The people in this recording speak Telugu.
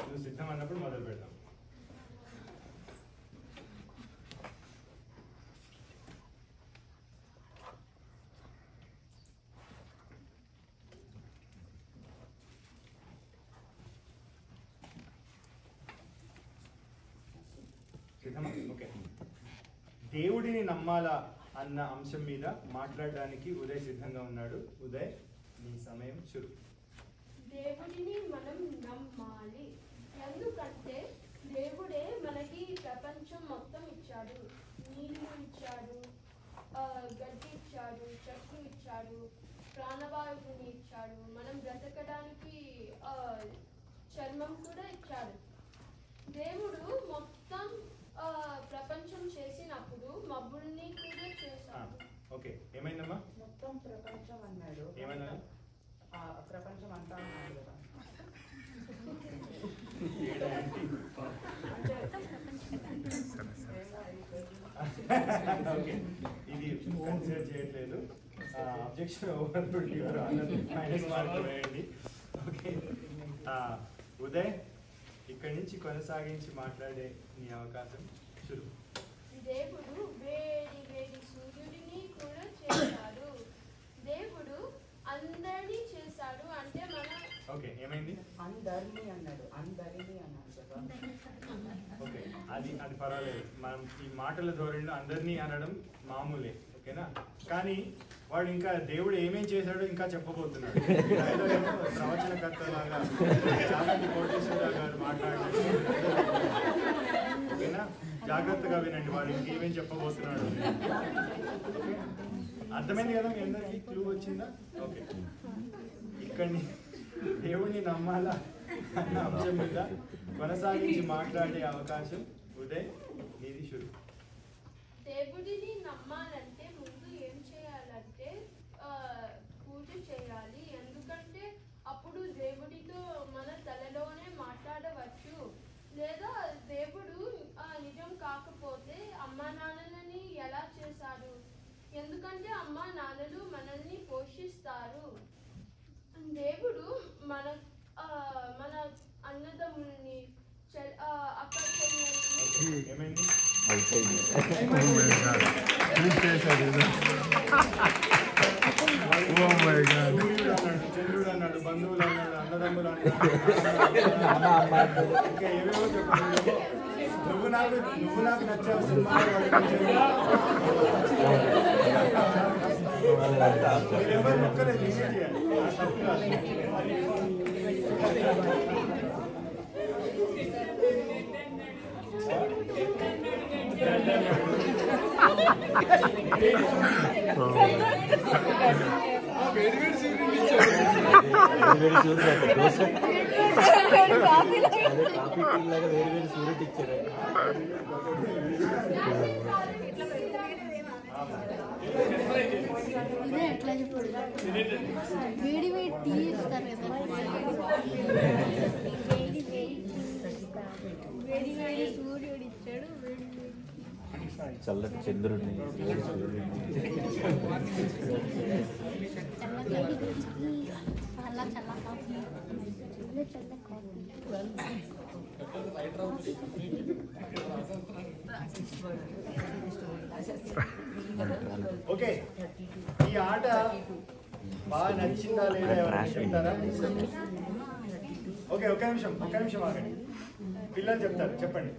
నువ్వు సిద్ధం అన్నప్పుడు మొదలు పెడతాం. ఓకే. దేవుడిని నమ్మాలా అన్న అంశం మీద మాట్లాడడానికి ఉదయ్ సిద్ధంగా ఉన్నాడు. ఉదయ్, నీ సమయం శురు. దేవుడిని మనం నమ్మాలి, ఎందుకంటే దేవుడే మనకి ప్రపంచం మొత్తం ఇచ్చాడు. నీళ్లు ఇచ్చాడు, గడ్డి ఇచ్చాడు, చెట్లు ఇచ్చాడు, ప్రాణవాయువుని ఇచ్చాడు, మనం బ్రతకడానికి చర్మం కూడా ఇచ్చాడు. దేవుడు మొత్తం ప్రపంచం చేసినప్పుడు మబ్బుల్ని కూడా చేశాడు. ఓకే, ఏమైందమ్మా? మొత్తం ప్రపంచం అన్నాడు. ఏమన్నా? ప్రపంచం అంతా అన్నాడు కదా. ఇది కన్సిడర్ చేయట్లేదు. అబ్జెక్షన్ ఓవర్ మైనస్ మార్క్ వేయండి. ఓకే, ఉదయ్, ఇక్కడి నుంచి కొనసాగించి మాట్లాడే నీ అవకాశం శురు. దేవుడు వేడి వేడి సూర్యుడిని కూడా చేశాడు. దేవుడు అందరినీ చేశాడు అంటే మన. ఓకే, ఏమైంది? అందరినీ అన్నాడు, అందరినీ అన్నాడు కదా. ఓకే, అది పర్వాలేదు. మనం ఈ మాటల ధోరణిలో అందరినీ అనడం మామూలే, ఓకేనా? కానీ వాడు ఇంకా దేవుడు ఏమేం చేశాడో ఇంకా చెప్పబోతున్నాడు. ప్రవచనకర్త లాగా చాగంటి కోటేశ్వరరావు గారు మాట్లాడారు, ఓకేనా? జాగ్రత్తగా వినండి, వాడు ఇంకేమేం చెప్పబోతున్నాడు. అర్థమైంది కదా మీ అందరికీ? క్లూ వచ్చిందా? ఓకే, ఇక్కడిని దేవుడిని నమ్మాలా అన్న అంశం మీద కొనసాగించి మాట్లాడే అవకాశం ఉదయ్, నీది శురు. దేవుడిని నమ్మాలంటే ముందు ఏం చేయాలంటే పూజ చేయాలి, ఎందుకంటే అప్పుడు దేవుడితో మన తలలోనే మాట్లాడవచ్చు. లేదా దేవుడు నిజం కాకపోతే అమ్మా నాన్నలని ఎలా చేశాడు? ఎందుకంటే అమ్మా నాన్నలు మనల్ని పోషిస్తారు. దేవుడు మన మన అన్నదమ్ముల్ని అక్క చెల్లెల్ని చంద్రుడు అన్నాడు, బంధువులు అన్నాడు, అన్నదమ్ములు అన్నాడు, ఇంకా ఏవేవో చెప్పాడు. నువ్వు నాకు నచ్చావు సినిమా. ఎవరు మొక్కలేదు, నిజం చేయాలి. వేడి వేడి టీ ఇస్తారు కదా, వేడి వేడి సూర్యుడు ఇచ్చాడు, చల్లటి చంద్రుడిని, చల్ల చల్ల కాఫీ, చల్ల కాఫీ. ఓకే, ఈ ఆట బాగా నచ్చిందా లేదా ఎవరైనా చెప్తారా? ఓకే, ఒక్క నిమిషం ఆగండి. పిల్లలు చెప్తారు, చెప్పండి.